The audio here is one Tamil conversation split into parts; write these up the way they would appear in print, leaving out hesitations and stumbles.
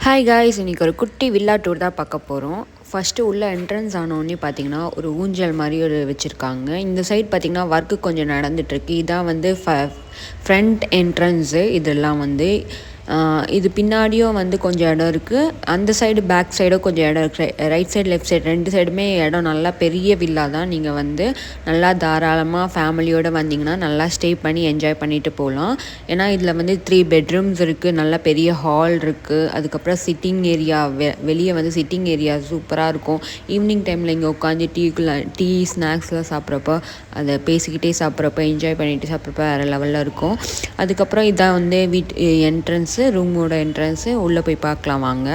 ஹாய் காய்ஸ், இன்றைக்கி ஒரு குட்டி வில்லா டூர் தான் பார்க்க போகிறோம். ஃபஸ்ட்டு உள்ள என்ட்ரன்ஸ் ஆனோடனே பார்த்திங்கன்னா ஒரு ஊஞ்சல் மாதிரி ஒரு வச்சுருக்காங்க. இந்த சைட் பார்த்திங்கன்னா ஒர்க்கு கொஞ்சம் நடந்துகிட்ருக்கு. இதான் வந்து ஃப்ரண்ட் என்ட்ரன்ஸு. இதெல்லாம் வந்து இது பின்னாடியும் வந்து கொஞ்சம் இடம் இருக்குது. அந்த சைடு பேக் சைடும் கொஞ்சம் இடம் இருக்குது. ரைட் சைடு லெஃப்ட் சைடு ரெண்டு சைடுமே இடம் நல்லா பெரிய வில்லா தான். நீங்கள் வந்து நல்லா தாராளமாக ஃபேமிலியோடு வந்தீங்கன்னா நல்லா ஸ்டே பண்ணி என்ஜாய் பண்ணிவிட்டு போகலாம். ஏன்னா இதில் வந்து 3 பெட்ரூம்ஸ் இருக்குது, நல்லா பெரிய ஹால் இருக்குது. அதுக்கப்புறம் சிட்டிங் ஏரியா, வெளியே வந்து சிட்டிங் ஏரியா சூப்பராக இருக்கும். ஈவினிங் டைமில் இங்கே உட்காந்து டீ ஸ்நாக்ஸ்லாம் சாப்பிட்றப்போ, அதை பேசிக்கிட்டே சாப்பிட்றப்போ, என்ஜாய் பண்ணிகிட்டு சாப்பிட்றப்ப வேறு லெவலில் இருக்கும். அதுக்கப்புறம் இதான் வந்து என்ட்ரன்ஸு, ரூமோட என்ட்ரன்ஸு. உள்ளே போய் பார்க்கலாம் வாங்க.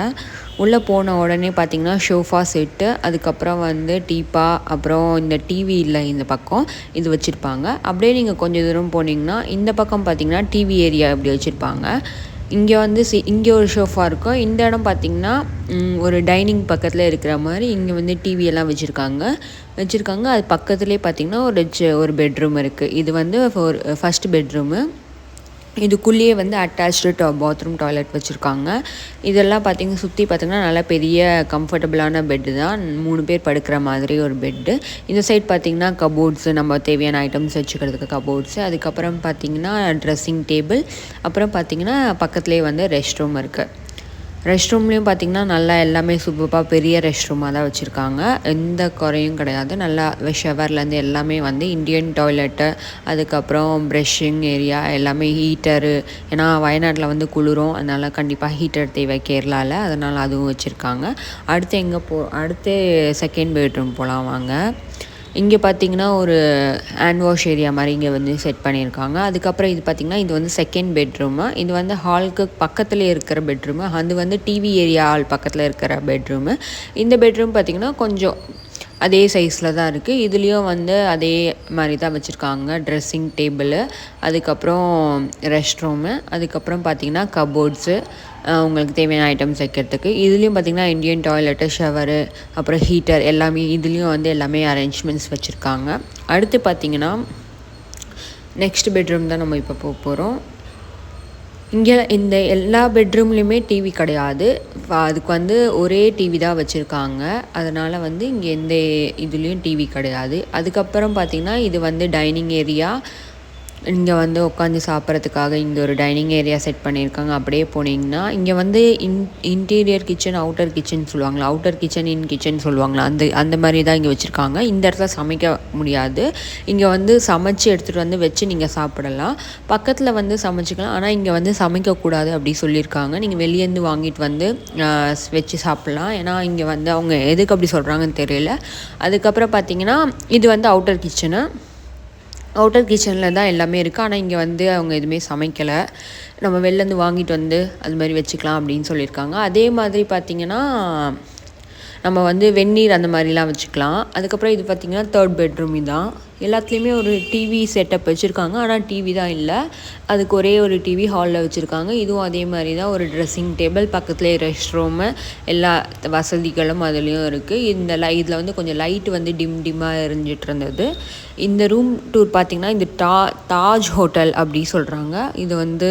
உள்ளே போன உடனே பார்த்திங்கன்னா ஷோஃபா செட்டு, அதுக்கப்புறம் வந்து டீப்பா, அப்புறம் இந்த டிவி இல்லை இந்த பக்கம் இது வச்சுருப்பாங்க. அப்படியே நீங்கள் கொஞ்சம் தூரம் போனீங்கன்னா இந்த பக்கம் பார்த்திங்கன்னா டிவி ஏரியா இப்படி வச்சுருப்பாங்க. இங்கே வந்து இங்கே ஒரு ஷோஃபா இருக்கும். இந்த இடம் பார்த்திங்கன்னா ஒரு டைனிங் பக்கத்தில் இருக்கிற மாதிரி இங்கே வந்து டிவியெல்லாம் வச்சுருக்காங்க. அது பக்கத்துலேயே பார்த்திங்கன்னா ஒரு பெட்ரூம் இருக்குது. இது வந்து ஃபஸ்ட்டு பெட்ரூமு. இதுக்குள்ளேயே வந்து அட்டாச்டு பாத்ரூம் டாய்லெட் வச்சுருக்காங்க. இதெல்லாம் பார்த்திங்கன்னா சுற்றி பார்த்திங்கன்னா நல்லா பெரிய கம்ஃபர்டபுளான பெட்டு தான். 3 பேர் படுக்கிற மாதிரி ஒரு பெட்டு. இந்த சைட் பார்த்திங்கன்னா கபோர்ட்ஸு, நம்ம தேவையான ஐட்டம்ஸ் வச்சுக்கிறதுக்கு கபோர்ட்ஸு. அதுக்கப்புறம் பார்த்திங்கன்னா ட்ரெஸ்ஸிங் டேபிள். அப்புறம் பார்த்திங்கன்னா பக்கத்துலேயே வந்து ரெஸ்ட் ரூம் இருக்குது. ரெஸ்ட் ரூம்லேயும் பார்த்திங்கன்னா நல்லா எல்லாமே சூப்பராக பெரிய ரெஸ்ட் ரூமாக தான் வச்சுருக்காங்க. எந்த குறையும் கிடையாது. நல்லா ஷவர்லேருந்து எல்லாமே வந்து இந்தியன் டாய்லெட்டு, அதுக்கப்புறம் ப்ரெஷ்ஷிங் ஏரியா எல்லாமே, ஹீட்டரு. ஏன்னா வயநாட்டில் வந்து குளிரும், அதனால் கண்டிப்பாக ஹீட்டர் தேவை கேரளாவில், அதனால் அதுவும் வச்சுருக்காங்க. அடுத்து செகண்ட் பெட்ரூம் போகலாம் வாங்க. இங்கே பார்த்திங்கன்னா ஒரு ஹேண்ட் வாஷ் ஏரியா மாதிரி இங்கே வந்து செட் பண்ணியிருக்காங்க. அதுக்கப்புறம் இது பார்த்திங்கன்னா இது வந்து செகண்ட் பெட்ரூமு. இது வந்து ஹாலுக்கு பக்கத்துலேயே இருக்கிற பெட்ரூமு. அது வந்து டிவி ஏரியா ஹால் பக்கத்தில் இருக்கிற பெட்ரூமு. இந்த பெட்ரூம் பார்த்திங்கன்னா கொஞ்சம் அதே சைஸில் தான் இருக்குது. இதுலேயும் வந்து அதே மாதிரி தான் வச்சுருக்காங்க. ட்ரெஸ்ஸிங் டேபிள், அதுக்கப்புறம் ரெஸ்ட் ரூமு, அதுக்கப்புறம் பார்த்திங்கன்னா கபோர்ட்ஸு, உங்களுக்கு தேவையான ஐட்டம்ஸ் வைக்கிறதுக்கு. இதுலேயும் பார்த்திங்கன்னா இந்தியன் டாய்லெட்டு, ஷவரு, அப்புறம் ஹீட்டர் எல்லாமே இதுலேயும் வந்து எல்லாமே அரேஞ்ச்மெண்ட்ஸ் வச்சுருக்காங்க. அடுத்து பார்த்திங்கன்னா நெக்ஸ்ட் பெட்ரூம் தான் நம்ம இப்போ போக போகிறோம். இங்கே இந்த எல்லா பெட்ரூம்லேயுமே டிவி கிடையாது. அதுக்கு வந்து ஒரே டிவி தான் வச்சுருக்காங்க. அதனால் வந்து இங்கே எந்த இதுலேயும் டிவி கிடையாது. அதுக்கப்புறம் பார்த்திங்கன்னா இது வந்து டைனிங் ஏரியா. இங்கே வந்து உட்காந்து சாப்பிட்றதுக்காக இங்கே ஒரு டைனிங் ஏரியா செட் பண்ணியிருக்காங்க. அப்படியே போனீங்கன்னா இங்கே வந்து இன்டீரியர் கிச்சன், அவுட்டர் கிச்சன் சொல்லுவாங்களா, அவுட்டர் கிச்சன் இன் கிச்சன் சொல்லுவாங்களா, அந்த மாதிரி தான் இங்கே வச்சுருக்காங்க. இந்த இடத்துல சமைக்க முடியாது. இங்கே வந்து சமைச்சு எடுத்துகிட்டு வந்து வச்சு நீங்கள் சாப்பிடலாம். பக்கத்தில் வந்து சமைச்சிக்கலாம், ஆனால் இங்கே வந்து சமைக்கக்கூடாது அப்படி சொல்லியிருக்காங்க. நீங்கள் வெளியேருந்து வாங்கிட்டு வந்து வச்சு சாப்பிட்லாம். ஏன்னா இங்கே வந்து அவங்க எதுக்கு அப்படி சொல்கிறாங்கன்னு தெரியல. அதுக்கப்புறம் பார்த்திங்கன்னா இது வந்து அவுட்டர் கிச்சனில் தான் எல்லாமே இருக்குது. ஆனால் இங்கே வந்து அவங்க எதுவுமே சமைக்கலை. நம்ம வெளிலேருந்து வாங்கிட்டு வந்து அது மாதிரி வச்சுக்கலாம் அப்படின்னு சொல்லியிருக்காங்க. அதே மாதிரி பார்த்திங்கன்னா நம்ம வந்து வெந்நீர் அந்த மாதிரிலாம் வச்சுக்கலாம். அதுக்கப்புறம் இது பார்த்திங்கன்னா தேர்ட் பெட்ரூம். இதான் எல்லாத்துலேயுமே ஒரு டிவி செட்டப் வச்சுருக்காங்க, ஆனால் டிவி தான் இல்லை. அதுக்கு ஒரே ஒரு டிவி ஹாலில் வச்சுருக்காங்க. இதுவும் அதே மாதிரி தான். ஒரு ட்ரெஸ்ஸிங் டேபிள், பக்கத்துலேயே ரெஸ்ட் ரூமு, எல்லா வசதிகளும் அதுலேயும் இருக்குது. இதில் வந்து கொஞ்சம் லைட்டு வந்து டிம்மாக எரிஞ்சிட்டு இருந்தது. இந்த ரூம் டூர் பார்த்திங்கன்னா இந்த தாஜ் ஹோட்டல் அப்படி சொல்கிறாங்க. இது வந்து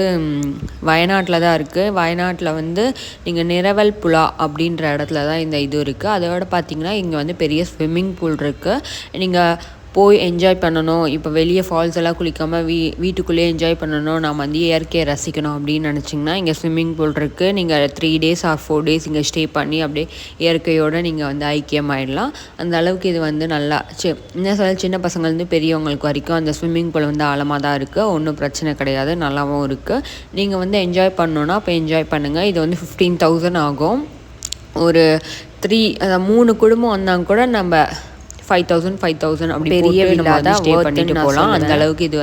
வயநாட்டில் தான் இருக்குது. வயநாட்டில் வந்து நீங்கள் நிரவல் புலா அப்படின்ற இடத்துல தான் இந்த இது இருக்குது. அதோட பார்த்திங்கன்னா இங்கே வந்து பெரிய ஸ்விம்மிங் பூல் இருக்குது. நீங்கள் போய் என்ஜாய் பண்ணணும், இப்போ வெளியே ஃபால்ஸ் எல்லாம் குளிக்காமல் வீட்டுக்குள்ளேயே என்ஜாய் பண்ணணும், நாம் வந்து இயற்கையை ரசிக்கணும் அப்படின்னு நினச்சிங்கன்னா இங்கே ஸ்விம்மிங் பூல் இருக்குது. நீங்கள் 3 days or 4 days இங்கே ஸ்டே பண்ணி அப்படியே இயற்கையோடு நீங்கள் வந்து ஐக்கியமாயிடலாம். அந்த அளவுக்கு இது வந்து நல்லா என்ன சொல்ல, சின்ன பசங்கள்லேருந்து பெரியவங்களுக்கு வரைக்கும் அந்த ஸ்விம்மிங் பூல் வந்து ஆழமாக தான் இருக்குது. ஒன்றும் பிரச்சனை கிடையாது, நல்லாவும் இருக்குது. நீங்கள் வந்து என்ஜாய் பண்ணணுன்னா அப்போ என்ஜாய் பண்ணுங்கள். இது வந்து 15,000 ஆகும். ஒரு 3 குடும்பம் வந்தாங்க கூட நம்ம 5,000 அப்படி பெரிய வில்லா தான் ஸ்டே பண்ணிட்டு போகலாம். அந்த அளவுக்கு இது